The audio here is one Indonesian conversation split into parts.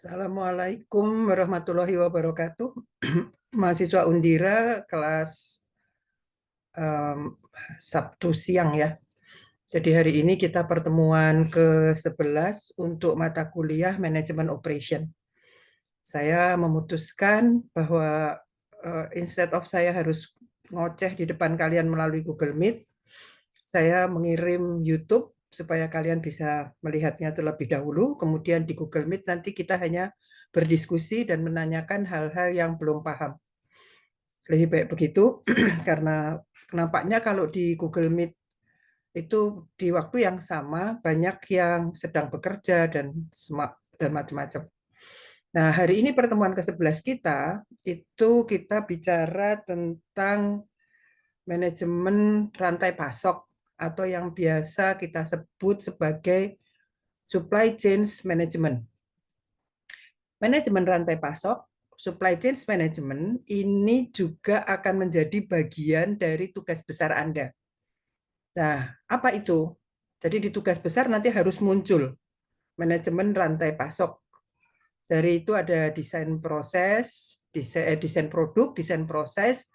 Assalamualaikum warahmatullahi wabarakatuh. Mahasiswa Undira kelas Sabtu siang ya. Jadi hari ini kita pertemuan ke-11 untuk mata kuliah Manajemen Operation. Saya memutuskan bahwa instead of saya harus ngoceh di depan kalian melalui Google Meet, saya mengirim YouTube supaya kalian bisa melihatnya terlebih dahulu. Kemudian di Google Meet nanti kita hanya berdiskusi dan menanyakan hal-hal yang belum paham. Lebih baik begitu, karena nampaknya kalau di Google Meet itu di waktu yang sama banyak yang sedang bekerja dan macam-macam. Nah, hari ini pertemuan ke-11 kita, itu kita bicara tentang manajemen rantai pasok atau yang biasa kita sebut sebagai supply chain management. Manajemen rantai pasok, supply chain management ini juga akan menjadi bagian dari tugas besar Anda. Nah, apa itu? Jadi di tugas besar nanti harus muncul manajemen rantai pasok. Dari itu ada desain proses, desain produk, desain proses,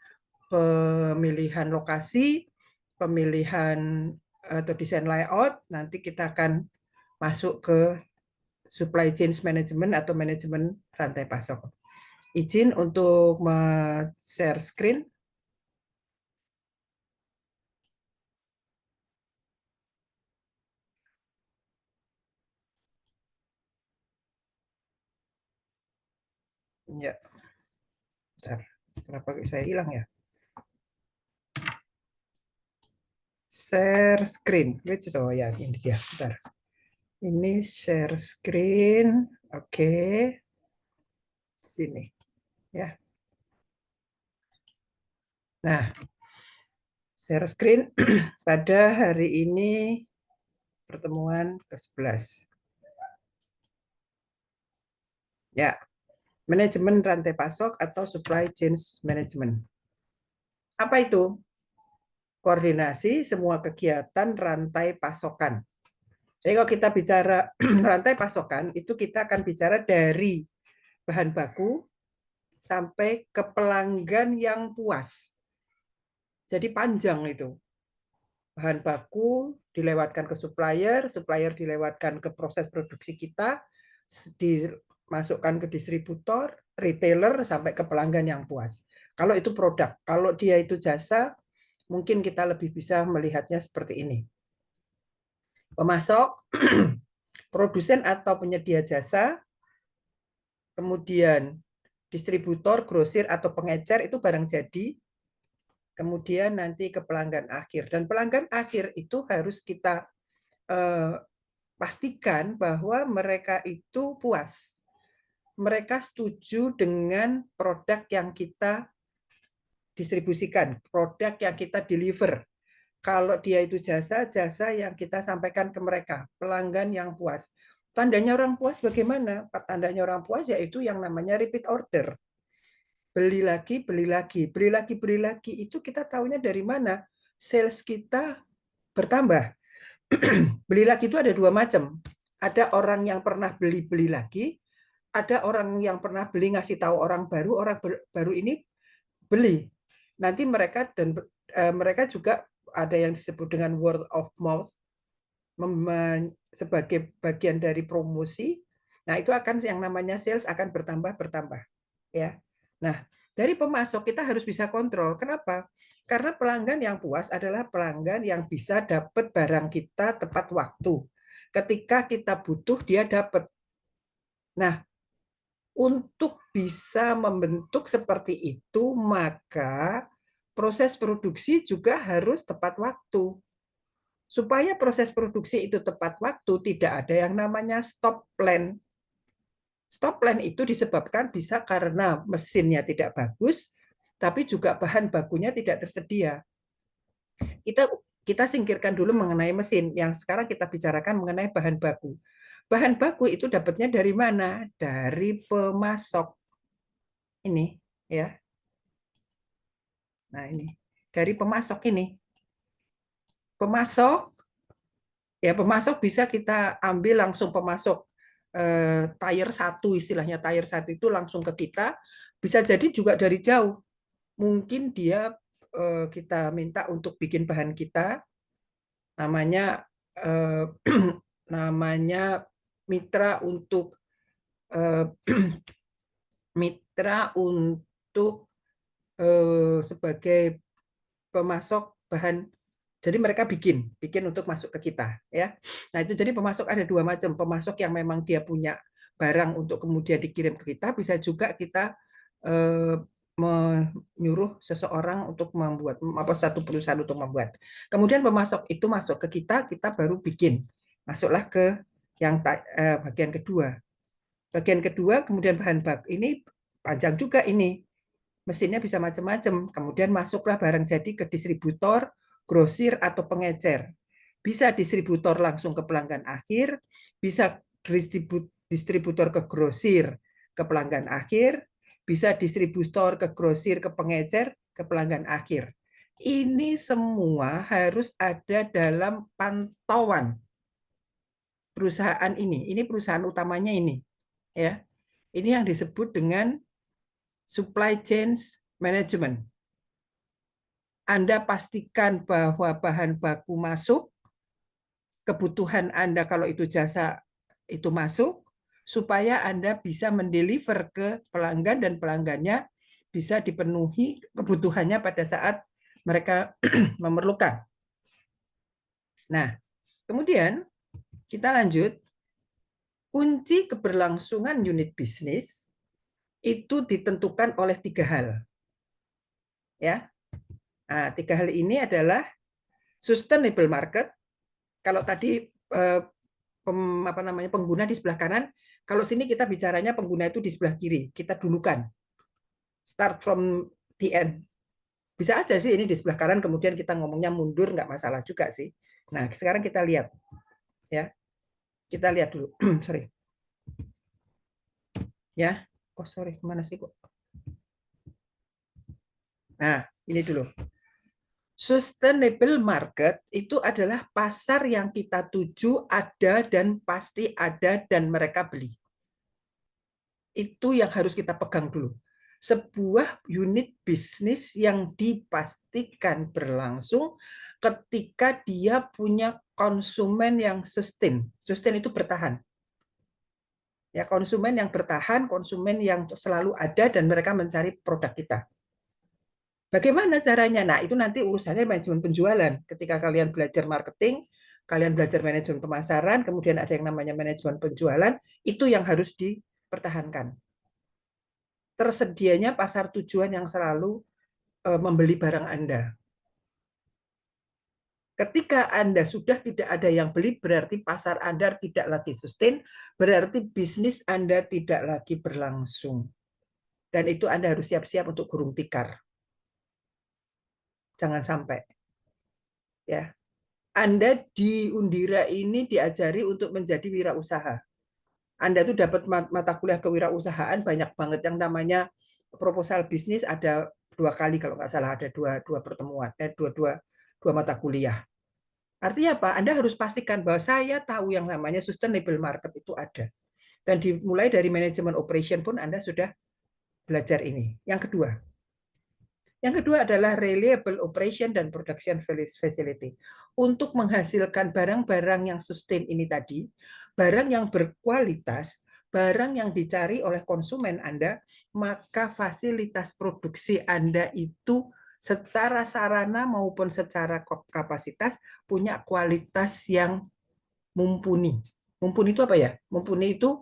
pemilihan lokasi, pemilihan atau desain layout, nanti kita akan masuk ke supply chain management atau manajemen rantai pasok. Izin untuk share screen. Ya, bentar. Kenapa saya hilang ya? Share screen. Oh ya, ini dia. Bentar. Ini share screen. Oke. Sini. Ya. Nah, share screen pada hari ini pertemuan ke-11. Ya, manajemen rantai pasok atau supply chain management. Apa itu? Koordinasi semua kegiatan rantai pasokan. Jadi kalau kita bicara rantai pasokan, itu kita akan bicara dari bahan baku sampai ke pelanggan yang puas. Jadi panjang itu. Bahan baku dilewatkan ke supplier, supplier dilewatkan ke proses produksi kita, dimasukkan ke distributor, retailer, sampai ke pelanggan yang puas. Kalau itu produk, kalau dia itu jasa, mungkin kita lebih bisa melihatnya seperti ini. Pemasok, produsen atau penyedia jasa, kemudian distributor, grosir atau pengecer itu barang jadi, kemudian nanti ke pelanggan akhir. Dan pelanggan akhir itu harus kita pastikan bahwa mereka itu puas. Mereka setuju dengan produk yang kita distribusikan, produk yang kita deliver. Kalau dia itu jasa, jasa yang kita sampaikan ke mereka, pelanggan yang puas. Tandanya orang puas bagaimana? Tandanya orang puas yaitu yang namanya repeat order. Beli lagi, beli lagi, beli lagi, beli lagi. Itu kita tahunya dari mana? Sales kita bertambah. Beli lagi itu ada dua macam. Ada orang yang pernah beli lagi, ada orang yang pernah beli ngasih tahu orang baru ini beli. Nanti mereka juga ada yang disebut dengan word of mouth sebagai bagian dari promosi. Nah, itu akan yang namanya sales akan bertambah ya. Nah, dari pemasok kita harus bisa kontrol. Kenapa? Karena pelanggan yang puas adalah pelanggan yang bisa dapat barang kita tepat waktu. Ketika kita butuh, dia dapat. Nah, untuk bisa membentuk seperti itu, maka proses produksi juga harus tepat waktu. Supaya proses produksi itu tepat waktu, tidak ada yang namanya stop plan. Stop plan itu disebabkan bisa karena mesinnya tidak bagus, tapi juga bahan bakunya tidak tersedia. Kita singkirkan dulu mengenai mesin, yang sekarang kita bicarakan mengenai bahan baku. Bahan baku itu dapatnya dari mana? Dari pemasok. Ini, ya. Nah, ini. Dari pemasok ini. Pemasok, ya pemasok bisa kita ambil langsung pemasok tier 1 istilahnya, tier 1 itu langsung ke kita, bisa jadi juga dari jauh. Mungkin dia kita minta untuk bikin bahan kita, namanya namanya mitra untuk mitra untuk sebagai pemasok bahan. Jadi mereka bikin untuk masuk ke kita, ya. Nah itu jadi pemasok ada dua macam. Pemasok yang memang dia punya barang untuk kemudian dikirim ke kita, bisa juga kita menyuruh seseorang untuk membuat, apa, satu perusahaan untuk membuat. Kemudian pemasok itu masuk ke kita, kita baru bikin. Masuklah ke yang bagian kedua. Bagian kedua, kemudian bahan baku ini panjang juga ini. Mesinnya bisa macam-macam. Kemudian masuklah barang jadi ke distributor, grosir, atau pengecer. Bisa distributor langsung ke pelanggan akhir, bisa distributor ke grosir, ke pelanggan akhir, bisa distributor ke grosir, ke pengecer, ke pelanggan akhir. Ini semua harus ada dalam pantauan perusahaan ini. Ini perusahaan utamanya ini, ya. Ini yang disebut dengan supply chain management. Anda pastikan bahwa bahan baku masuk, kebutuhan Anda kalau itu jasa itu masuk, supaya Anda bisa mendeliver ke pelanggan dan pelanggannya bisa dipenuhi kebutuhannya pada saat mereka memerlukan. Nah, kemudian kita lanjut. Kunci keberlangsungan unit bisnis itu ditentukan oleh 3 hal. Ya. Nah, 3 hal ini adalah sustainable market. Kalau tadi pengguna di sebelah kanan, kalau sini kita bicaranya pengguna itu di sebelah kiri. Kita dulukan. Start from the end. Bisa aja sih ini di sebelah kanan, kemudian kita ngomongnya mundur, nggak masalah juga sih. Nah, sekarang kita lihat. Ya. Kita lihat dulu. Sorry. Ya. Oh, sorry. Kemana sih kok? Nah, ini dulu. Sustainable market itu adalah pasar yang kita tuju ada dan pasti ada dan mereka beli. Itu yang harus kita pegang dulu. Sebuah unit bisnis yang dipastikan berlangsung ketika dia punya konsumen yang sustain. Sustain itu bertahan. Ya, konsumen yang bertahan, konsumen yang selalu ada dan mereka mencari produk kita. Bagaimana caranya? Nah, itu nanti urusannya manajemen penjualan. Ketika kalian belajar marketing, kalian belajar manajemen pemasaran, kemudian ada yang namanya manajemen penjualan, itu yang harus dipertahankan. Tersedianya pasar tujuan yang selalu membeli barang Anda. Ketika Anda sudah tidak ada yang beli, berarti pasar Anda tidak lagi sustain, berarti bisnis Anda tidak lagi berlangsung. Dan itu Anda harus siap-siap untuk gulung tikar. Jangan sampai. Ya. Anda di Undira ini diajari untuk menjadi wirausaha. Anda tuh dapat mata kuliah kewirausahaan banyak banget, yang namanya proposal bisnis ada 2 kali kalau nggak salah, ada dua pertemuan, dua mata kuliah. Artinya apa? Anda harus pastikan bahwa saya tahu yang namanya sustainable market itu ada. Dan dimulai dari manajemen operation pun Anda sudah belajar ini. Yang kedua adalah reliable operation dan production facility. Untuk menghasilkan barang-barang yang sustain ini tadi, barang yang berkualitas, barang yang dicari oleh konsumen Anda, maka fasilitas produksi Anda itu secara sarana maupun secara kapasitas punya kualitas yang mumpuni. Mumpuni itu apa ya? Mumpuni itu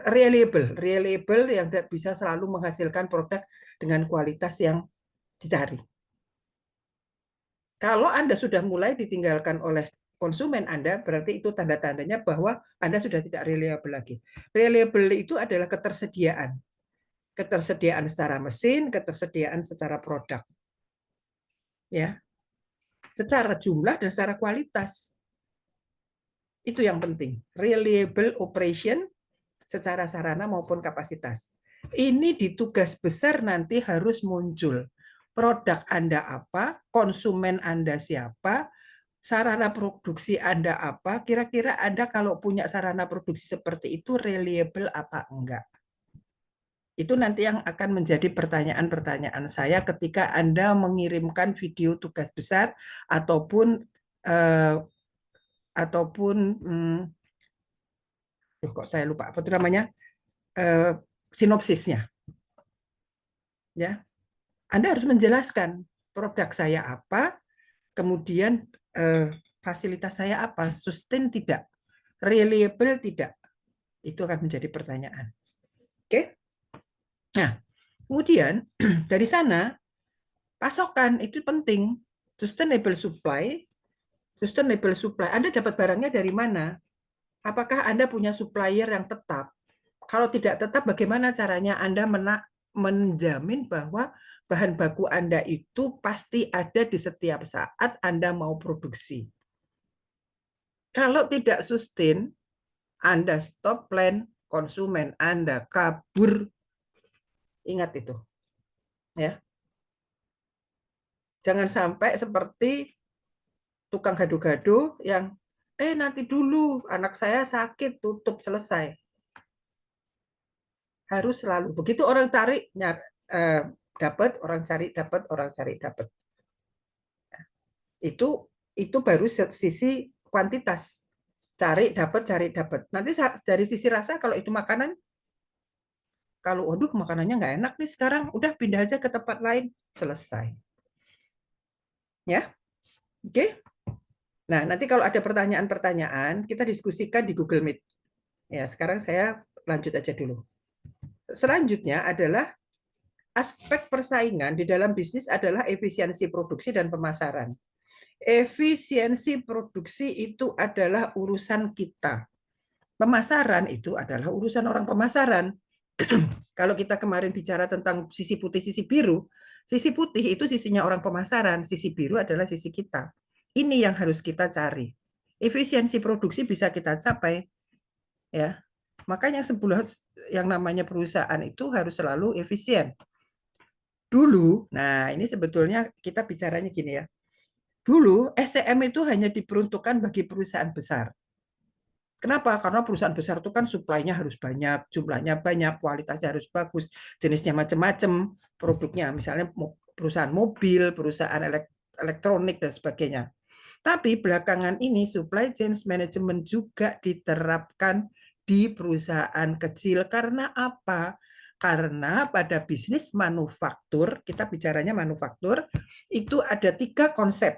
reliable yang bisa selalu menghasilkan produk dengan kualitas yang dicari. Kalau Anda sudah mulai ditinggalkan oleh konsumen Anda, berarti itu tanda-tandanya bahwa Anda sudah tidak reliable lagi. Reliable itu adalah ketersediaan. Ketersediaan secara mesin, ketersediaan secara produk. Ya. Secara jumlah dan secara kualitas. Itu yang penting. Reliable operation secara sarana maupun kapasitas. Ini di tugas besar nanti harus muncul. Produk Anda apa, konsumen Anda siapa, sarana produksi Anda apa, kira-kira Anda kalau punya sarana produksi seperti itu reliable apa enggak? Itu nanti yang akan menjadi pertanyaan-pertanyaan saya ketika Anda mengirimkan video tugas besar ataupun eh, ataupun kok saya lupa apa itu namanya, eh, sinopsisnya, ya. Anda harus menjelaskan produk saya apa, kemudian fasilitas saya apa, sustain tidak, reliable tidak, itu akan menjadi pertanyaan. Oke? Nah, kemudian dari sana pasokan itu penting, sustainable supply. Sustainable supply, Anda dapat barangnya dari mana? Apakah Anda punya supplier yang tetap? Kalau tidak tetap, bagaimana caranya Anda menjamin bahwa bahan baku Anda itu pasti ada di setiap saat Anda mau produksi? Kalau tidak sustain, Anda stop plan, konsumen Anda kabur. Ingat itu, ya. Jangan sampai seperti tukang gado-gado yang nanti dulu anak saya sakit, tutup, selesai. Harus selalu begitu, orang cari dapat, orang cari dapat, orang cari dapat. Itu baru sisi kuantitas. Cari dapat. Nanti dari sisi rasa, kalau itu makanan, kalau waduh makanannya nggak enak nih sekarang, udah pindah aja ke tempat lain, selesai. Ya, oke. Nah, nanti kalau ada pertanyaan-pertanyaan, kita diskusikan di Google Meet. Ya, sekarang saya lanjut aja dulu. Selanjutnya adalah aspek persaingan di dalam bisnis adalah efisiensi produksi dan pemasaran. Efisiensi produksi itu adalah urusan kita. Pemasaran itu adalah urusan orang pemasaran. Kalau kita kemarin bicara tentang sisi putih, sisi biru, sisi putih itu sisinya orang pemasaran, sisi biru adalah sisi kita. Ini yang harus kita cari. Efisiensi produksi bisa kita capai, ya. Makanya sebuah yang namanya perusahaan itu harus selalu efisien. Dulu, nah ini sebetulnya kita bicaranya gini ya. Dulu SCM itu hanya diperuntukkan bagi perusahaan besar. Kenapa? Karena perusahaan besar itu kan suplainya harus banyak, jumlahnya banyak, kualitasnya harus bagus, jenisnya macam-macam, produknya misalnya perusahaan mobil, perusahaan elektronik dan sebagainya. Tapi belakangan ini supply chain management juga diterapkan di perusahaan kecil. Karena apa? Karena pada bisnis manufaktur, kita bicaranya manufaktur, itu ada tiga konsep.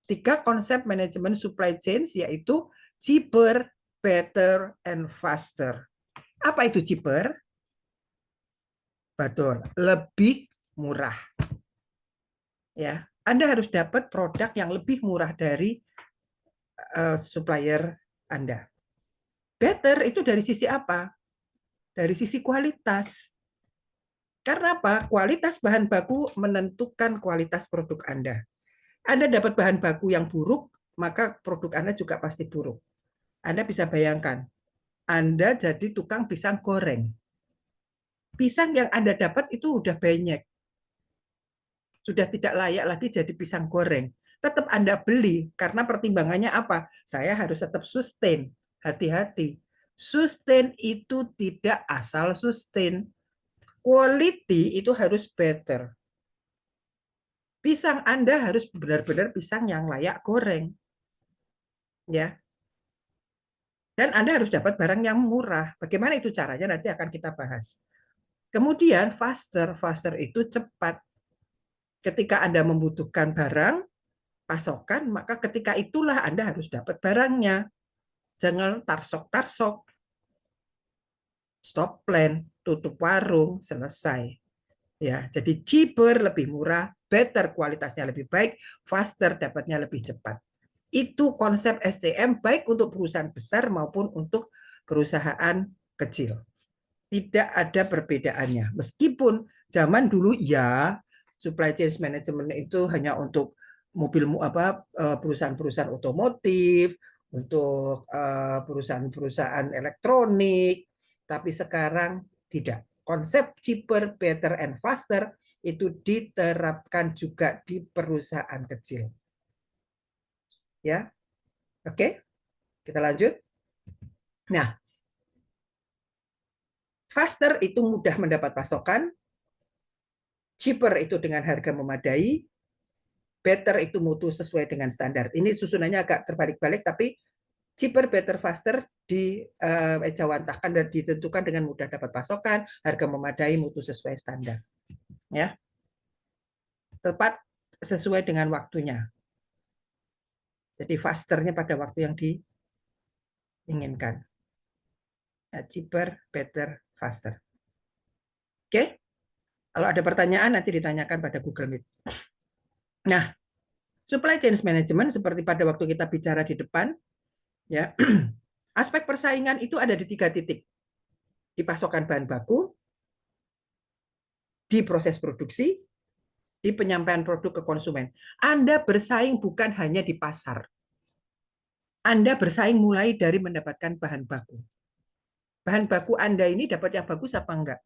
Tiga konsep manajemen supply chain, yaitu cheaper, better, and faster. Apa itu cheaper? Betul, lebih murah. Ya, Anda harus dapat produk yang lebih murah dari supplier Anda. Better itu dari sisi apa? Dari sisi kualitas. Karena apa? Kualitas bahan baku menentukan kualitas produk Anda. Anda dapat bahan baku yang buruk, maka produk Anda juga pasti buruk. Anda bisa bayangkan, Anda jadi tukang pisang goreng. Pisang yang Anda dapat itu udah banyak. Sudah tidak layak lagi jadi pisang goreng. Tetap Anda beli, karena pertimbangannya apa? Saya harus tetap sustain. Hati-hati. Sustain itu tidak asal sustain. Quality itu harus better. Pisang Anda harus benar-benar pisang yang layak goreng. Ya. Dan Anda harus dapat barang yang murah. Bagaimana itu caranya? Nanti akan kita bahas. Kemudian faster. Faster itu cepat. Ketika Anda membutuhkan barang, pasokan, maka ketika itulah Anda harus dapat barangnya. Jangan tarsok-tarsok. Stop plan, tutup warung, selesai. Ya, jadi cheaper lebih murah, better kualitasnya lebih baik, faster dapatnya lebih cepat. Itu konsep SCM baik untuk perusahaan besar maupun untuk perusahaan kecil. Tidak ada perbedaannya. Meskipun zaman dulu ya supply chain management itu hanya untuk mobil perusahaan-perusahaan otomotif, untuk perusahaan-perusahaan elektronik, tapi sekarang tidak. Konsep cheaper, better, and faster itu diterapkan juga di perusahaan kecil. Ya, oke, kita lanjut. Nah, faster itu mudah mendapat pasokan, cheaper itu dengan harga memadai, better itu mutu sesuai dengan standar. Ini susunannya agak terbalik-balik, tapi cheaper, better, faster dijawantahkan dan ditentukan dengan mudah dapat pasokan, harga memadai, mutu sesuai standar. Ya, tepat sesuai dengan waktunya. Jadi fasternya pada waktu yang diinginkan. Cheaper, better, faster. Oke? Kalau ada pertanyaan nanti ditanyakan pada Google Meet. Nah, supply chain management seperti pada waktu kita bicara di depan, ya. Aspek persaingan itu ada di 3 titik. Di pasokan bahan baku, di proses produksi, di penyampaian produk ke konsumen. Anda bersaing bukan hanya di pasar. Anda bersaing mulai dari mendapatkan bahan baku. Bahan baku Anda ini dapat yang bagus apa enggak?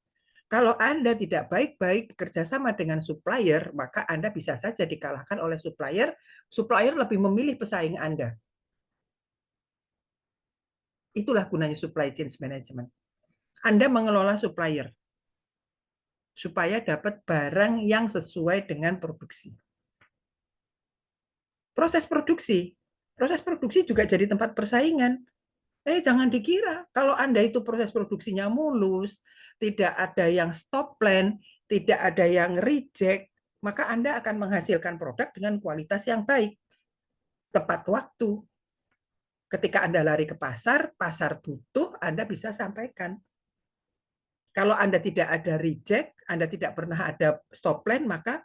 Kalau Anda tidak baik-baik bekerjasama dengan supplier, maka Anda bisa saja dikalahkan oleh supplier. Supplier lebih memilih pesaing Anda. Itulah gunanya supply chain management. Anda mengelola supplier supaya dapat barang yang sesuai dengan produksi. Proses produksi juga jadi tempat persaingan. Jangan dikira kalau Anda itu proses produksinya mulus, tidak ada yang stop plan, tidak ada yang reject, maka Anda akan menghasilkan produk dengan kualitas yang baik, tepat waktu. Ketika Anda lari ke pasar, pasar butuh, Anda bisa sampaikan. Kalau Anda tidak ada reject, Anda tidak pernah ada stop plan, maka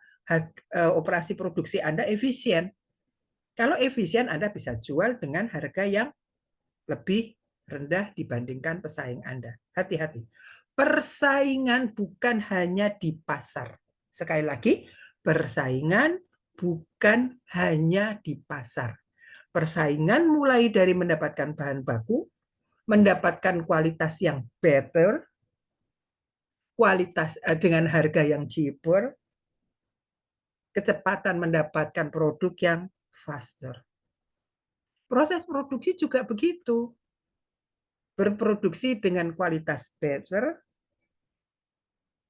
operasi produksi Anda efisien. Kalau efisien, Anda bisa jual dengan harga yang lebih rendah dibandingkan pesaing Anda. Hati-hati. Persaingan bukan hanya di pasar. Sekali lagi, persaingan bukan hanya di pasar. Persaingan mulai dari mendapatkan bahan baku, mendapatkan kualitas yang better, kualitas dengan harga yang cheaper, kecepatan mendapatkan produk yang faster. Proses produksi juga begitu. Berproduksi dengan kualitas better,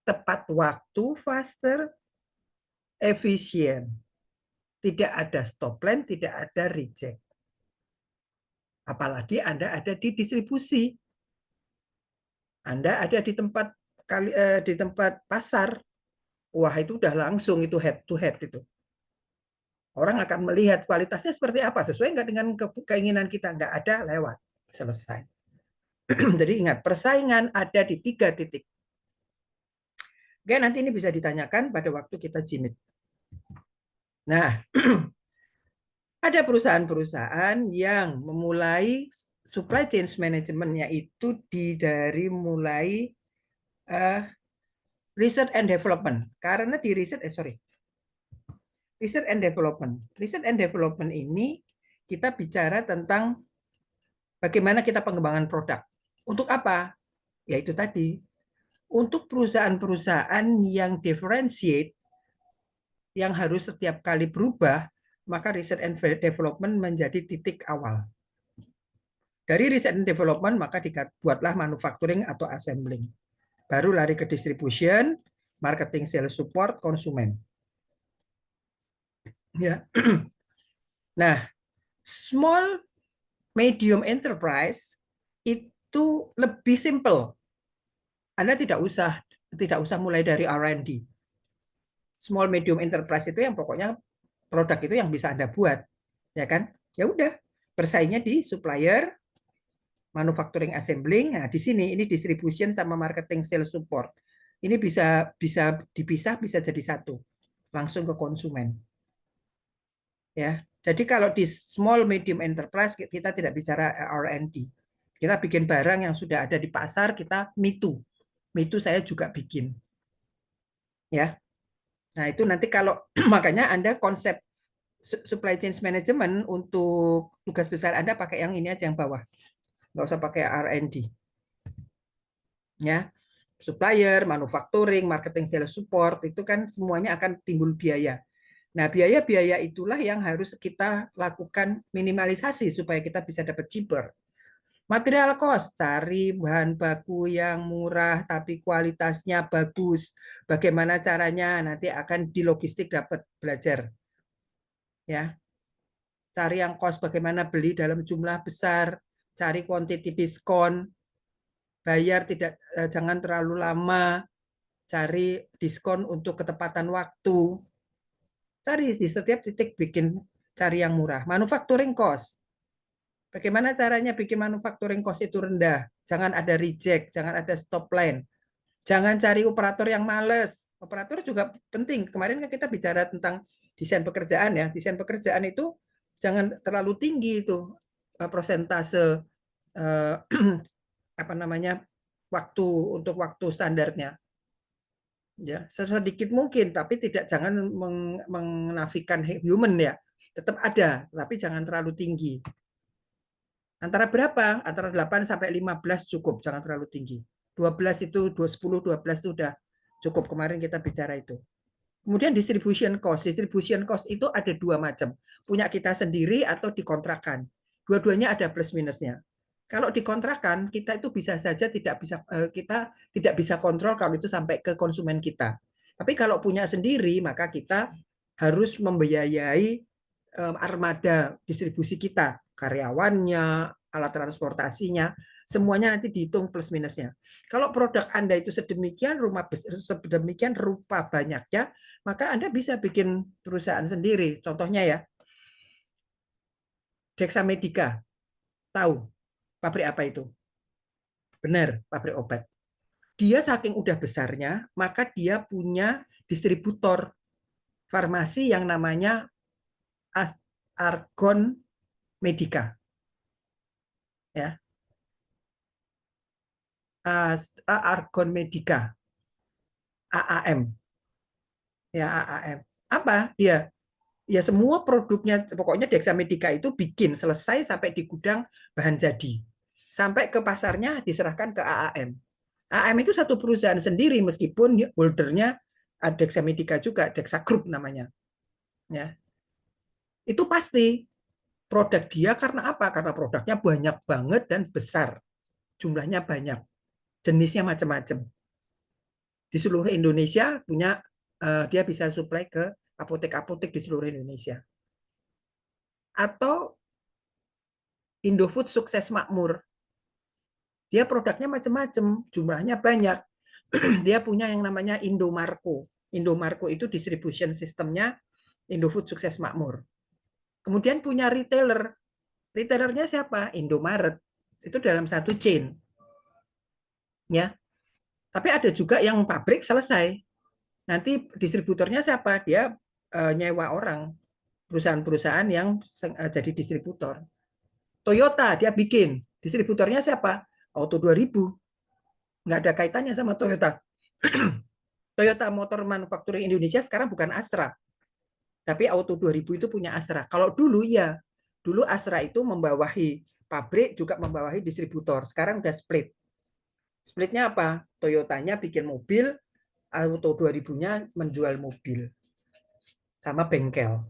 tepat waktu, faster, efisien. Tidak ada stop plan, tidak ada reject. Apalagi Anda ada di distribusi. Anda ada di tempat pasar. Wah, itu udah langsung itu head to head itu. Orang akan melihat kualitasnya seperti apa, sesuai nggak dengan keinginan kita, nggak ada, lewat, selesai. Jadi ingat, persaingan ada di 3 titik. Oke, nanti ini bisa ditanyakan pada waktu kita jimit. Nah, ada perusahaan-perusahaan yang memulai supply chain management-nya itu dari mulai research and development. Karena di research and development. Research and development ini kita bicara tentang bagaimana kita pengembangan produk. Untuk apa? Ya itu tadi. Untuk perusahaan-perusahaan yang differentiate, yang harus setiap kali berubah, maka research and development menjadi titik awal. Dari research and development, maka dibuatlah manufacturing atau assembling. Baru lari ke distribution, marketing, sales, support, konsumen. Ya. Nah, small medium enterprise itu lebih simple. Anda tidak usah mulai dari R&D. Small medium enterprise itu yang pokoknya produk itu yang bisa Anda buat, ya kan? Ya udah, bersaingnya di supplier, manufacturing, assembling. Nah, di sini ini distribution sama marketing, sales, support. Ini bisa dipisah, bisa jadi satu, langsung ke konsumen. Ya, jadi kalau di small medium enterprise kita tidak bicara R&D. Kita bikin barang yang sudah ada di pasar, kita me too. Me too saya juga bikin. Ya. Nah, itu nanti kalau makanya Anda konsep supply chain management untuk tugas besar Anda pakai yang ini aja yang bawah. Nggak usah pakai R&D. Ya. Supplier, manufacturing, marketing, sales, support itu kan semuanya akan timbul biaya. Nah, biaya-biaya itulah yang harus kita lakukan minimalisasi supaya kita bisa dapat cheaper. Material cost, cari bahan baku yang murah tapi kualitasnya bagus. Bagaimana caranya? Nanti akan di logistik dapat belajar. Ya, cari yang cost bagaimana beli dalam jumlah besar, cari quantity diskon, bayar tidak jangan terlalu lama, cari diskon untuk ketepatan waktu. Cari di setiap titik bikin cari yang murah. Manufacturing cost. Bagaimana caranya bikin manufacturing cost itu rendah? Jangan ada reject, jangan ada stop line. Jangan cari operator yang males. Operator juga penting. Kemarin kan kita bicara tentang desain pekerjaan ya. Desain pekerjaan itu jangan terlalu tinggi itu persentase apa namanya waktu untuk waktu standarnya. Ya, sedikit mungkin, tapi jangan menafikan human ya. Tetap ada, tapi jangan terlalu tinggi. Antara berapa? Antara 8 sampai 15 cukup, jangan terlalu tinggi. 12 itu 10 12 itu udah cukup. Kemarin kita bicara itu. Kemudian distribution cost. Distribution cost itu ada dua macam. Punya kita sendiri atau dikontrakkan. Dua-duanya ada plus minusnya. Kalau dikontrakkan, kita itu bisa saja kita tidak bisa kontrol kalau itu sampai ke konsumen kita. Tapi kalau punya sendiri, maka kita harus membiayai armada distribusi kita, karyawannya, alat transportasinya, semuanya nanti dihitung plus minusnya. Kalau produk Anda itu sedemikian rupa banyaknya, maka Anda bisa bikin perusahaan sendiri. Contohnya ya, Dexamedica. Tahu pabrik apa itu? Benar, pabrik obat. Dia saking udah besarnya, maka dia punya distributor farmasi yang namanya Argon Medica. Ya, Argon Medica, AAM. Ya, AAM. Apa dia? Ya semua produknya, pokoknya Dexamedica itu bikin selesai sampai di gudang bahan jadi. Sampai ke pasarnya diserahkan ke AAM. AAM itu satu perusahaan sendiri meskipun holdernya ada Dexamedica juga, Dexa Group namanya. Ya. Itu pasti produk dia karena apa? Karena produknya banyak banget dan besar. Jumlahnya banyak. Jenisnya macam-macam. Di seluruh Indonesia punya dia bisa supply ke apotek-apotek di seluruh Indonesia. Atau Indofood Sukses Makmur. Dia produknya macam-macam, jumlahnya banyak. Dia punya yang namanya Indomarko. Indomarko itu distribution sistemnya Indofood Sukses Makmur. Kemudian punya retailer. Retailernya siapa? Indomaret. Itu dalam satu chain. Ya. Tapi ada juga yang pabrik selesai. Nanti distributornya siapa? Dia nyewa orang. Perusahaan-perusahaan yang jadi distributor. Toyota dia bikin. Distributornya siapa? Auto 2000. Nggak ada kaitannya sama Toyota. Toyota Motor Manufacturing Indonesia sekarang bukan Astra. Tapi Auto 2000 itu punya Astra. Kalau dulu ya, dulu Astra itu membawahi pabrik juga membawahi distributor. Sekarang udah split. Splitnya apa? Toyotanya bikin mobil, Auto 2000-nya menjual mobil. Sama bengkel.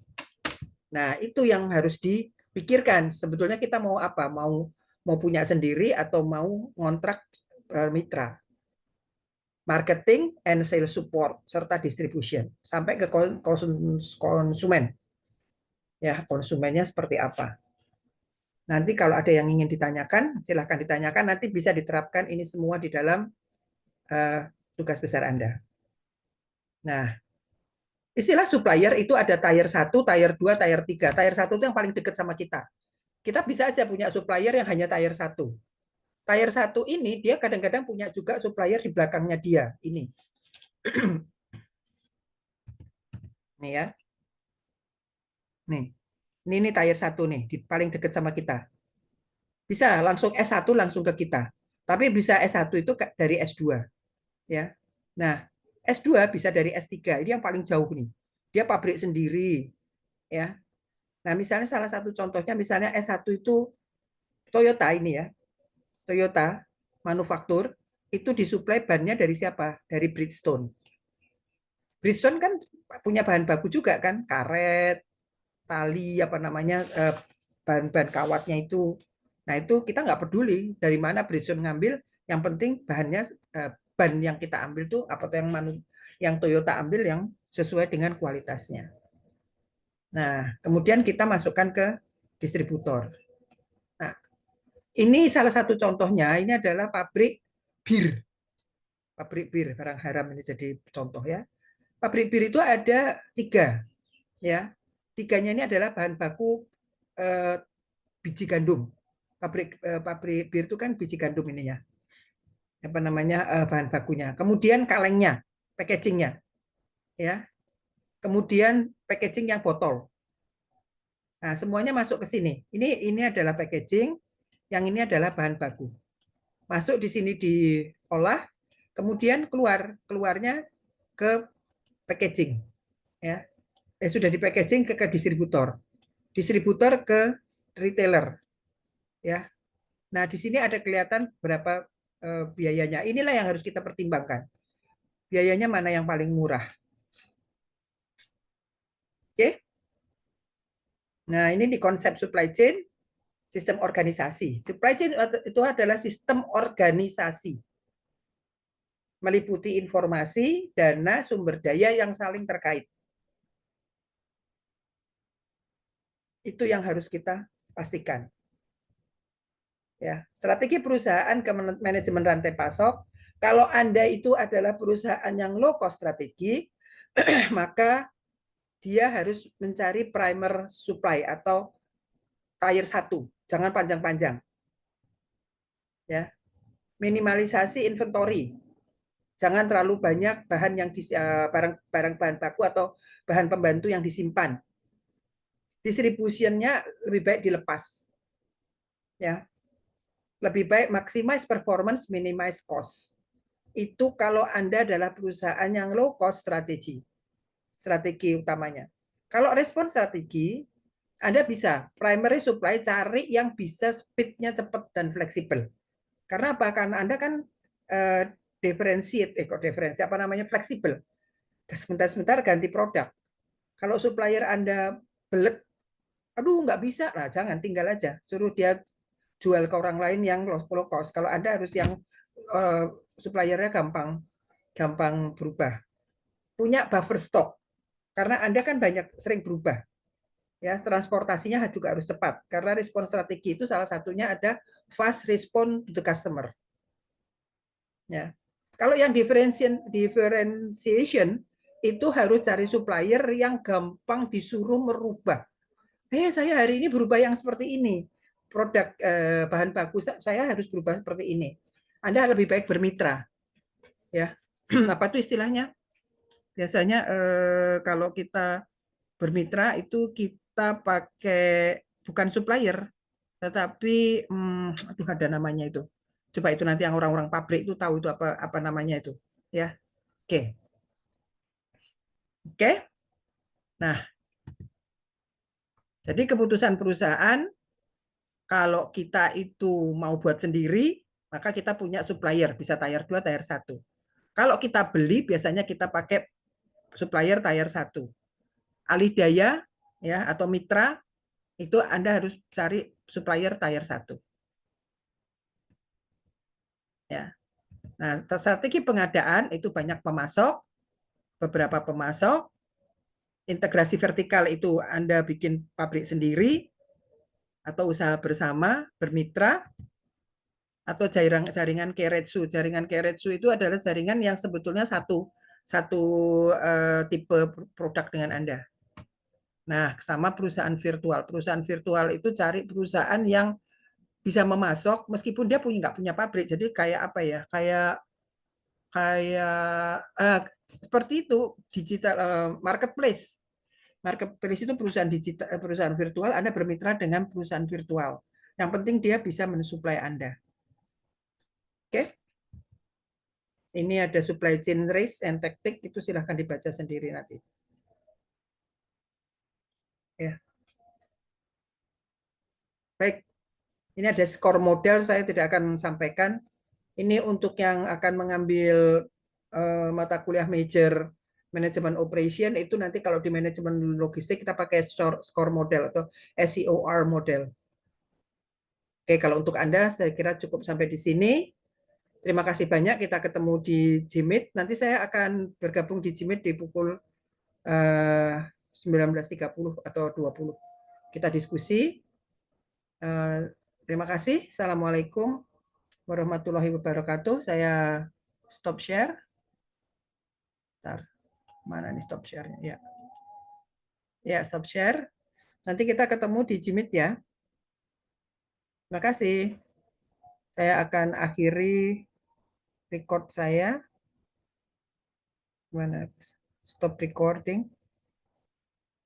Nah, itu yang harus dipikirkan. Sebetulnya kita mau apa? Mau punya sendiri atau mau ngontrak mitra. Marketing and sales support serta distribution sampai ke konsumen. Ya, konsumennya seperti apa. Nanti kalau ada yang ingin ditanyakan, silahkan ditanyakan. Nanti bisa diterapkan ini semua di dalam tugas besar Anda. Nah, istilah supplier itu ada tier 1, tier 2, tier 3. Tier 1 itu yang paling dekat sama kita. Kita bisa aja punya supplier yang hanya tier 1. Tier 1 ini dia kadang-kadang punya juga supplier di belakangnya dia. Ini. Nih ya. Nih. Ini tier 1 nih, paling dekat sama kita. Bisa langsung S1 langsung ke kita. Tapi bisa S1 itu dari S2. Ya. Nah, S2 bisa dari S3. Ini yang paling jauh nih. Dia pabrik sendiri. Ya. Nah, misalnya salah satu contohnya misalnya S1 itu Toyota ini ya. Toyota manufaktur itu disuplai bannya dari siapa? Dari Bridgestone. Bridgestone kan punya bahan baku juga kan, karet, tali, apa namanya, bahan-bahan kawatnya itu. Nah itu kita nggak peduli dari mana Bridgestone ngambil, yang penting bahannya, ban yang kita ambil tuh apa tuh yang Toyota ambil yang sesuai dengan kualitasnya. Nah kemudian kita masukkan ke distributor. Nah ini salah satu contohnya, ini adalah bir, pabrik bir barang haram ini jadi contoh ya. Pabrik bir itu ada 3 ya. 3-nya ini adalah bahan baku, eh, biji gandum. Pabrik bir itu kan biji gandum ini ya. Apa namanya, bahan bakunya. Kemudian kalengnya, packagingnya ya. Kemudian packaging yang botol. Nah, semuanya masuk ke sini. Ini adalah packaging, yang ini adalah bahan baku. Masuk di sini diolah, kemudian keluarnya ke packaging ya. Sudah di packaging ke distributor ke retailer ya. Nah, di sini ada kelihatan berapa biayanya. Inilah yang harus kita pertimbangkan. Biayanya mana yang paling murah. Oke. Nah, ini di konsep supply chain, sistem organisasi. Supply chain itu adalah sistem organisasi. Meliputi informasi, dana, sumber daya yang saling terkait. Itu yang harus kita pastikan. Ya, strategi perusahaan ke manajemen rantai pasok. Kalau Anda itu adalah perusahaan yang low cost strategi, maka dia harus mencari primer supply atau tier 1. Jangan panjang-panjang. Ya. Minimalisasi inventory. Jangan terlalu banyak bahan yang barang bahan baku atau bahan pembantu yang disimpan. Distributionnya lebih baik dilepas. Ya. Lebih baik maximize performance, minimize cost. Itu kalau Anda adalah perusahaan yang low cost strategi. Strategi utamanya. Kalau respon strategi, Anda bisa primary supply cari yang bisa speed-nya cepat dan fleksibel. Karena apa? Karena Anda kan diferensi apa namanya fleksibel. Sebentar-sebentar ganti produk. Kalau supplier Anda belet, aduh nggak bisa lah, jangan tinggal aja, suruh dia jual ke orang lain yang low cost. Kalau Anda harus yang suppliernya gampang berubah. Punya buffer stock, karena Anda kan banyak sering berubah. Ya, transportasinya juga harus cepat karena respon strategi itu salah satunya ada fast response to the customer. Ya. Kalau yang differentiation itu harus cari supplier yang gampang disuruh merubah. Saya hari ini berubah yang seperti ini. Produk bahan baku saya harus berubah seperti ini. Anda lebih baik bermitra. Ya. Apa itu istilahnya? Biasanya kalau kita bermitra itu kita pakai bukan supplier, tetapi aduh ada namanya itu. Coba itu nanti yang orang-orang pabrik itu tahu itu apa namanya itu, ya. Oke. Oke. Nah, jadi keputusan perusahaan kalau kita itu mau buat sendiri, maka kita punya supplier, bisa tier 2, tier 1. Kalau kita beli biasanya kita pakai supplier tier 1. Alih daya ya atau mitra itu Anda harus cari supplier tier 1. Ya. Nah, strategi pengadaan itu banyak pemasok, beberapa pemasok, integrasi vertikal itu Anda bikin pabrik sendiri atau usaha bersama, bermitra, atau jaringan Keiretsu. Jaringan Keiretsu itu adalah jaringan yang sebetulnya satu tipe produk dengan Anda. Nah, sama perusahaan virtual. Perusahaan virtual itu cari perusahaan yang bisa memasok meskipun dia nggak punya pabrik. Jadi kayak apa ya? Kayak seperti itu digital marketplace. Marketplace itu perusahaan digital, perusahaan virtual. Anda bermitra dengan perusahaan virtual. Yang penting dia bisa mensuplai Anda. Oke? Ini ada supply chain risk and tactic, itu silahkan dibaca sendiri nanti. Ya. Baik, ini ada skor model, saya tidak akan sampaikan. Ini untuk yang akan mengambil mata kuliah major Manajemen operation itu nanti kalau di manajemen logistik kita pakai SCOR model atau SCOR model. Oke, kalau untuk Anda saya kira cukup sampai di sini. Terima kasih banyak, kita ketemu di Jimit. Nanti saya akan bergabung di Jimit di pukul 19.30 atau 20. Kita diskusi. Terima kasih. Assalamualaikum warahmatullahi wabarakatuh. Saya stop share. Bentar, mana nih stop share-nya? Ya. Ya, stop share. Nanti kita ketemu di Jimit ya. Terima kasih. Saya akan akhiri record saya. Mana? Stop recording.